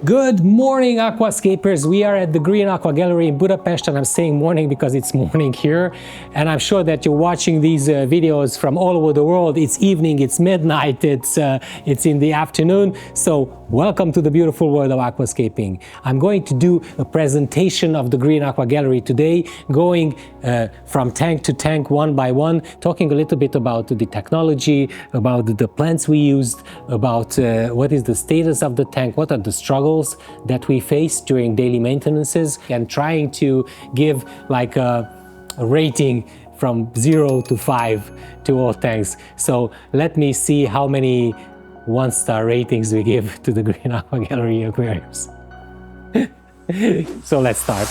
Good morning, aquascapers. We are at the Green Aqua Gallery in Budapest, and I'm saying morning because it's morning here. And I'm sure that you're watching these videos from all over the world. It's evening, it's midnight, it's in the afternoon. So welcome to the beautiful world of aquascaping. I'm going to do a presentation of the Green Aqua Gallery today, going from tank to tank one by one, talking a little bit about the technology, about the plants we used, about what is the status of the tank, what are the struggles that we face during daily maintenances, and trying to give like a rating from 0 to 5 to all tanks. So let me see how many one-star ratings we give to the Green Aqua Gallery aquariums. So let's start.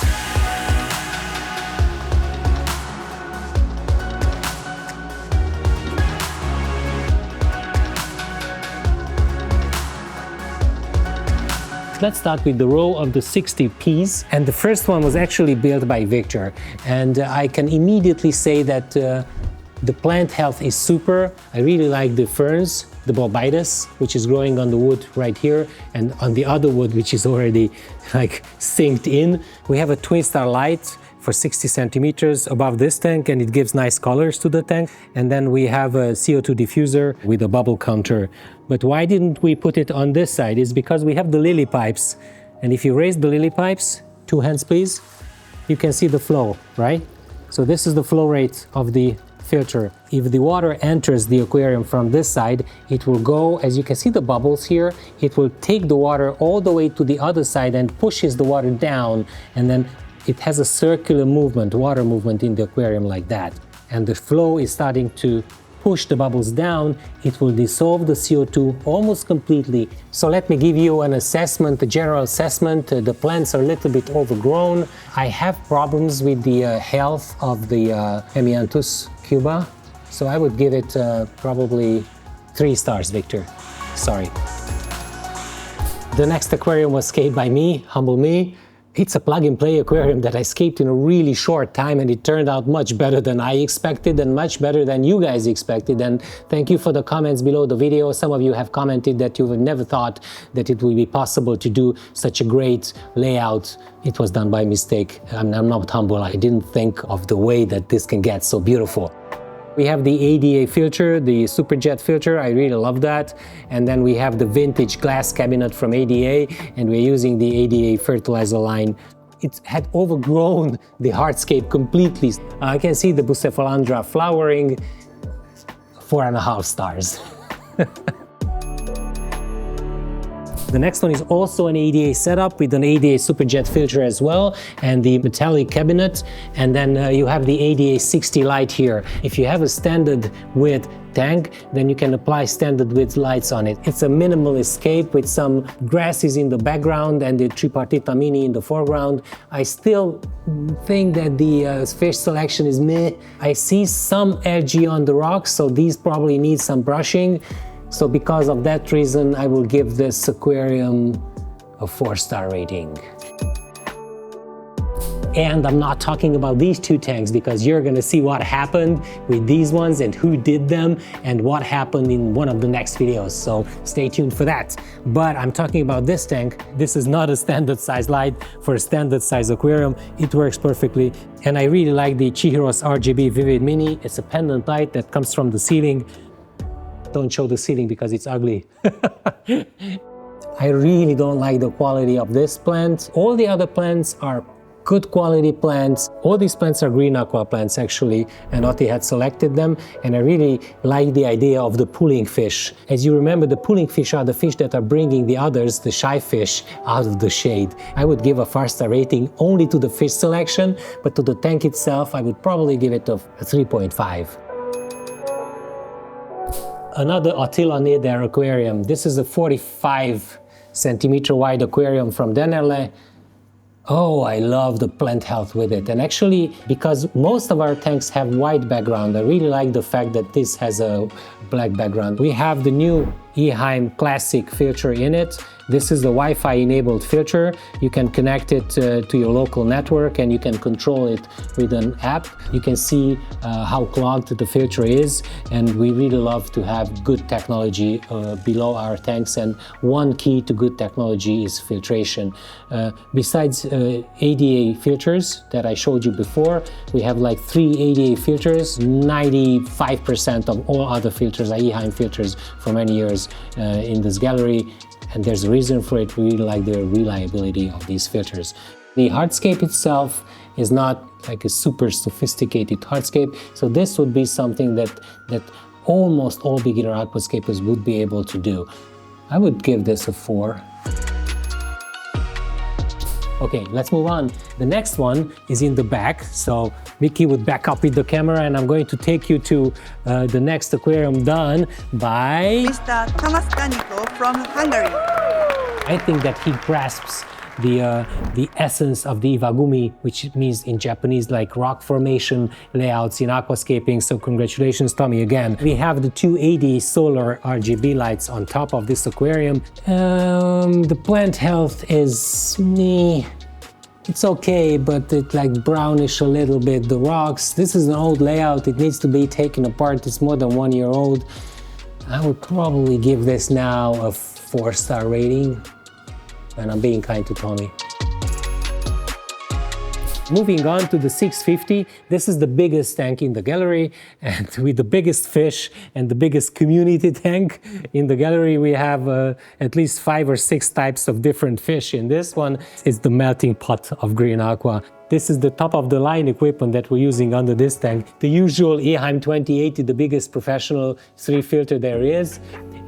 Let's start with the row of the 60 Ps, and the first one was actually built by Victor, and I can immediately say that the plant health is super. I really like the ferns, the bulbitis, which is growing on the wood right here, and on the other wood, which is already like sinked in. We have a twin star light for 60 centimeters above this tank, and it gives nice colors to the tank. And then we have a CO2 diffuser with a bubble counter. But why didn't we put it on this side? It's because we have the lily pipes. And if you raise the lily pipes, 2 hands please, you can see the flow, right? So this is the flow rate of the filter. If the water enters the aquarium from this side, it will go, as you can see the bubbles here, it will take the water all the way to the other side and pushes the water down, and then it has a circular movement, water movement in the aquarium like that. And the flow is starting to push the bubbles down. It will dissolve the CO2 almost completely. So let me give you an assessment, a general assessment. The plants are a little bit overgrown. I have problems with the health of the Hemianthus cuba. So I would give it probably 3 stars, Victor. Sorry. The next aquarium was scaped by me, humble me. It's a plug-and-play aquarium that I scaped in a really short time, and it turned out much better than I expected and much better than you guys expected. And thank you for the comments below the video. Some of you have commented that you would never thought that it would be possible to do such a great layout. It was done by mistake. I'm not humble. I didn't think of the way that this can get so beautiful. We have the ADA filter, the Superjet filter. I really love that. And then we have the vintage glass cabinet from ADA, and we're using the ADA fertilizer line. It had overgrown the hardscape completely. I can see the Bucephalandra flowering, 4.5 stars. The next one is also an ADA setup with an ADA Superjet filter as well, and the metallic cabinet. And then you have the ADA 60 light here. If you have a standard width tank, then you can apply standard width lights on it. It's a minimalist scape with some grasses in the background and the Tripartita Mini in the foreground. I still think that the fish selection is meh. I see some algae on the rocks, so these probably need some brushing. So because of that reason, I will give this aquarium a 4-star rating. And I'm not talking about these 2 tanks, because you're gonna see what happened with these ones and who did them and what happened in one of the next videos. So stay tuned for that. But I'm talking about this tank. This is not a standard size light for a standard size aquarium. It works perfectly. And I really like the Chihiro's RGB Vivid Mini. It's a pendant light that comes from the ceiling. Don't show the ceiling because it's ugly. I really don't like the quality of this plant. All the other plants are good quality plants. All these plants are Green Aqua plants actually, and Otti had selected them, and I really like the idea of the pulling fish. As you remember, the pulling fish are the fish that are bringing the others, the shy fish, out of the shade. I would give a 4-star rating only to the fish selection, but to the tank itself, I would probably give it a 3.5. Another Attila Neder aquarium. This is a 45 centimeter wide aquarium from Dennerle. Oh, I love the plant health with it. And actually, because most of our tanks have white background, I really like the fact that this has a black background. We have the new eHeim Classic filter in it. This is the Wi-Fi enabled filter. You can connect it to your local network and you can control it with an app. You can see how clogged the filter is, and we really love to have good technology below our tanks, and one key to good technology is filtration. Besides ADA filters that I showed you before, we have like 3 ADA filters. 95% of all other filters are eHeim filters for many years in this gallery. And there's a reason for it. We really like the reliability of these filters. The hardscape itself is not like a super sophisticated hardscape, so this would be something that almost all beginner aquascapers would be able to do. I would give this a 4. Okay, let's move on. The next one is in the back, so Vicky would back up with the camera, and I'm going to take you to the next aquarium done by Mr. Thomas Daniko from Hungary. I think that he grasps the essence of the iwagumi, which means in Japanese like rock formation layouts in aquascaping. So congratulations, Tommy, again. We have the 280 solar RGB lights on top of this aquarium. The plant health is it's okay, but it's like brownish a little bit. The rocks, this is an old layout. It needs to be taken apart. It's more than 1 year old. I would probably give this now a 4-star rating. And I'm being kind to Tommy. Moving on to the 650, this is the biggest tank in the gallery, and with the biggest fish and the biggest community tank in the gallery. We have at least 5 or 6 types of different fish in this one. It's the melting pot of Green Aqua. This is the top of the line equipment that we're using under this tank. The usual eHeim 2080, the biggest professional 3 filter there is.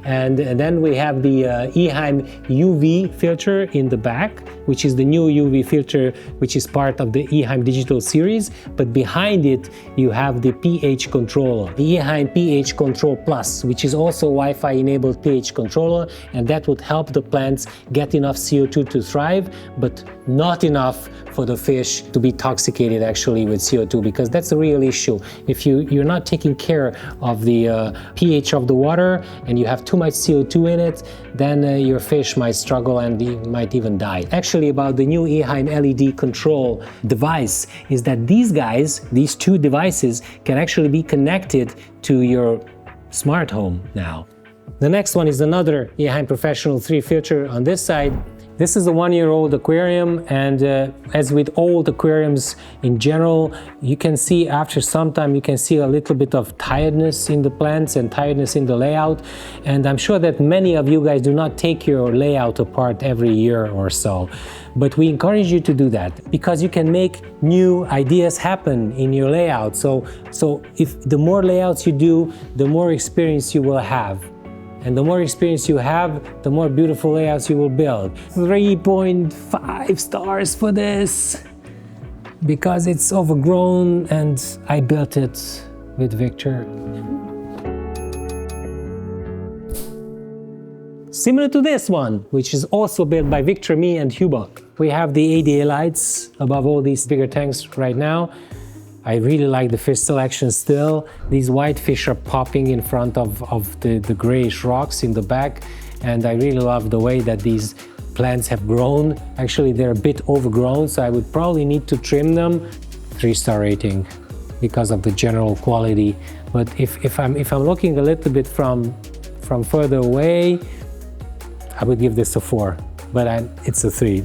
And then we have the eHeim UV filter in the back, which is the new UV filter, which is part of the eHeim digital series. But behind it, you have the pH controller, the eHeim pH Control Plus, which is also Wi-Fi enabled pH controller, and that would help the plants get enough CO2 to thrive, but not enough for the fish to be toxicated actually with CO2, because that's a real issue. If you're not taking care of the pH of the water and you have too much CO2 in it, then your fish might struggle and might even die. Actually, about the new eHeim LED control device is that these 2 devices can actually be connected to your smart home now. The next one is another eHeim Professional 3 filter on this side. This is a 1-year-old aquarium, and as with old aquariums in general, you can see after some time, you can see a little bit of tiredness in the plants and tiredness in the layout. And I'm sure that many of you guys do not take your layout apart every year or so. But we encourage you to do that, because you can make new ideas happen in your layout. So if the more layouts you do, the more experience you will have. And the more experience you have, the more beautiful layouts you will build. 3.5 stars for this, because it's overgrown and I built it with Victor. Similar to this one, which is also built by Victor, me, and Hugo. We have the ADA lights above all these bigger tanks right now. I really like the fish selection still. These white fish are popping in front of the grayish rocks in the back, and I really love the way that these plants have grown. Actually, they're a bit overgrown, so I would probably need to trim them. 3-star rating because of the general quality. But if I'm looking a little bit from further away, I would give this a 4, but it's a 3.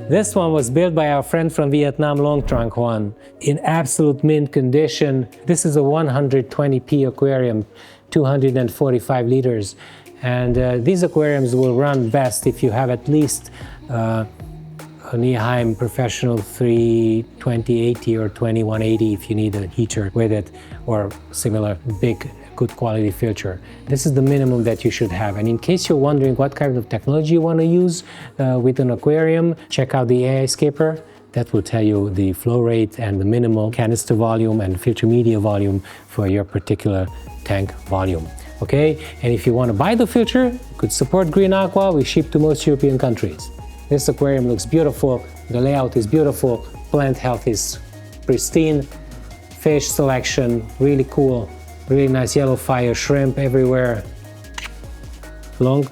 This one was built by our friend from Vietnam, Long Trunk One, in absolute mint condition. This is a 120p aquarium, 245 liters. And these aquariums will run best if you have at least an eHeim Professional 3 2080 or 2180 if you need a heater with it, or similar big good quality filter. This is the minimum that you should have. And in case you're wondering what kind of technology you want to use with an aquarium, check out the Aquascaper. That will tell you the flow rate and the minimal canister volume and filter media volume for your particular tank volume. Okay, and if you want to buy the filter, you could support Green Aqua. We ship to most European countries. This aquarium looks beautiful, the layout is beautiful, plant health is pristine, fish selection really cool. Really nice yellow fire shrimp everywhere. Long,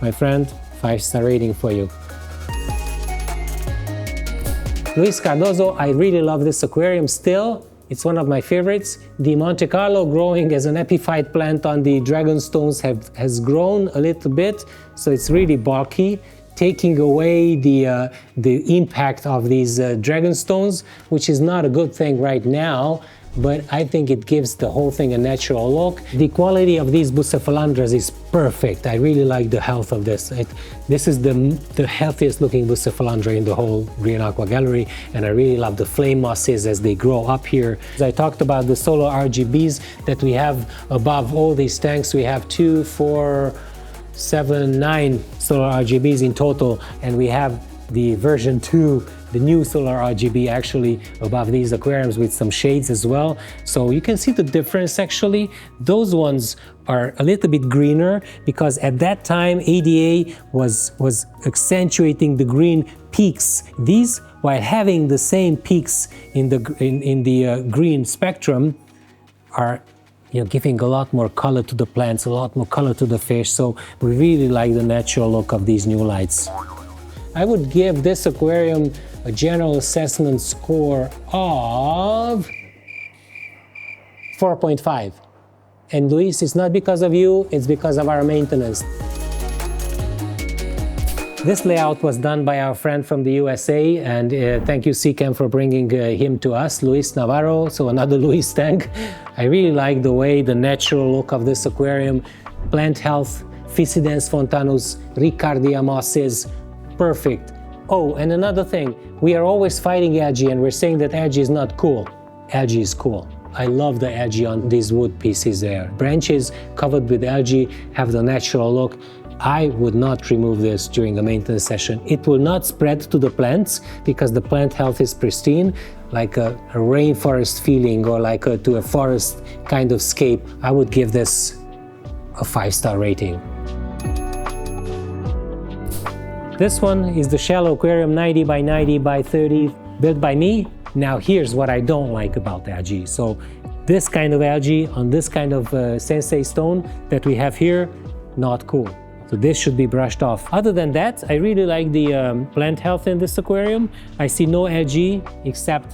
my friend, 5-star rating for you. Luis Cardozo, I really love this aquarium still. It's one of my favorites. The Monte Carlo growing as an epiphyte plant on the dragonstones has grown a little bit, so it's really bulky, taking away the impact of these dragonstones, which is not a good thing right now, but I think it gives the whole thing a natural look. The quality of these Bucephalandras is perfect. I really like the health of this. This is the healthiest looking Bucephalandra in the whole Green Aqua Gallery, and I really love the flame mosses as they grow up here. As I talked about the solar RGBs that we have above all these tanks, we have 2, 4, 7, 9 solar RGBs in total, and we have the version 2, the new solar RGB actually above these aquariums with some shades as well. So you can see the difference actually. Those ones are a little bit greener because at that time ADA was accentuating the green peaks. These, while having the same peaks in the green spectrum, are giving a lot more color to the plants, a lot more color to the fish. So we really like the natural look of these new lights. I would give this aquarium a general assessment score of 4.5. And Luis, it's not because of you, it's because of our maintenance. This layout was done by our friend from the USA, and thank you Seacam for bringing him to us, Luis Navarro, so another Luis tank. I really like the way, the natural look of this aquarium, plant health, Physidens fontanus, Ricardia mosses, perfect. Oh, and another thing, we are always fighting algae and we're saying that algae is not cool. Algae is cool. I love the algae on these wood pieces there. Branches covered with algae have the natural look. I would not remove this during a maintenance session. It will not spread to the plants because the plant health is pristine, like a rainforest feeling or like to a forest kind of scape. I would give this a 5-star rating. This one is the shallow aquarium 90 by 90 by 30 built by me. Now here's what I don't like about algae. So this kind of algae on this kind of sensei stone that we have here, not cool. So this should be brushed off. Other than that, I really like the plant health in this aquarium. I see no algae except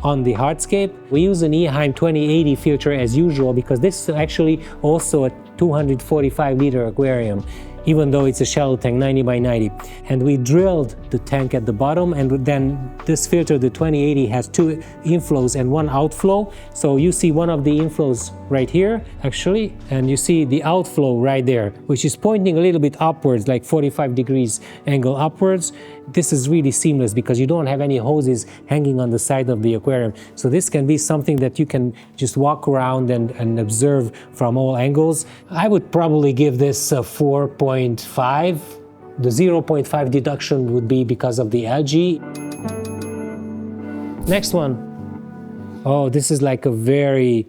on the hardscape. We use an Eheim 2080 filter as usual because this is actually also a 245 liter aquarium, even though it's a shallow tank 90 by 90. And we drilled the tank at the bottom, and then this filter, the 2080, has 2 inflows and 1 outflow. So you see one of the inflows right here, actually, and you see the outflow right there, which is pointing a little bit upwards, like 45 degrees angle upwards. This is really seamless because you don't have any hoses hanging on the side of the aquarium. So this can be something that you can just walk around and observe from all angles. I would probably give this a 4.5. The 0.5 deduction would be because of the algae. Next one. Oh, this is like a very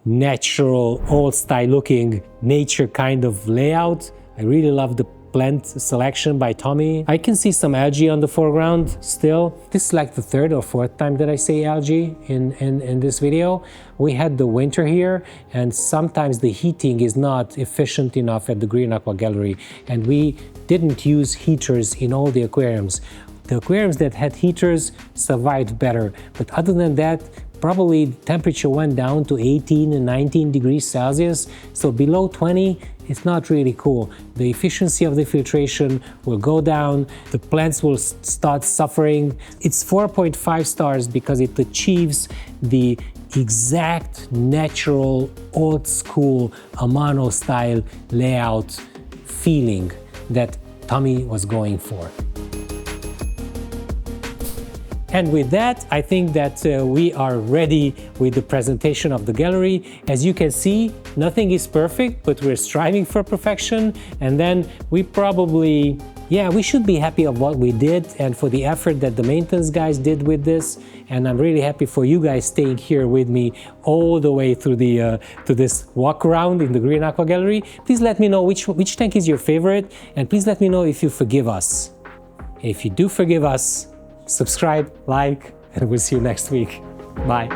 natural, old-style looking nature kind of layout. I really love the plant selection by Tommy. I can see some algae on the foreground still. This is like the 3rd or 4th time that I say algae in this video. We had the winter here, and sometimes the heating is not efficient enough at the Green Aqua Gallery, and we didn't use heaters in all the aquariums. The aquariums that had heaters survived better, but other than that, probably temperature went down to 18 and 19 degrees Celsius, so below 20, it's not really cool. The efficiency of the filtration will go down, the plants will start suffering. It's 4.5 stars because it achieves the exact natural old school Amano style layout feeling that Tommy was going for. And with that, I think that we are ready with the presentation of the gallery. As you can see, nothing is perfect, but we're striving for perfection. And then we probably, we should be happy of what we did and for the effort that the maintenance guys did with this. And I'm really happy for you guys staying here with me all the way through the to this walk around in the Green Aqua Gallery. Please let me know which tank is your favorite, and please let me know if you forgive us. If you do forgive us, subscribe, like, and we'll see you next week. Bye.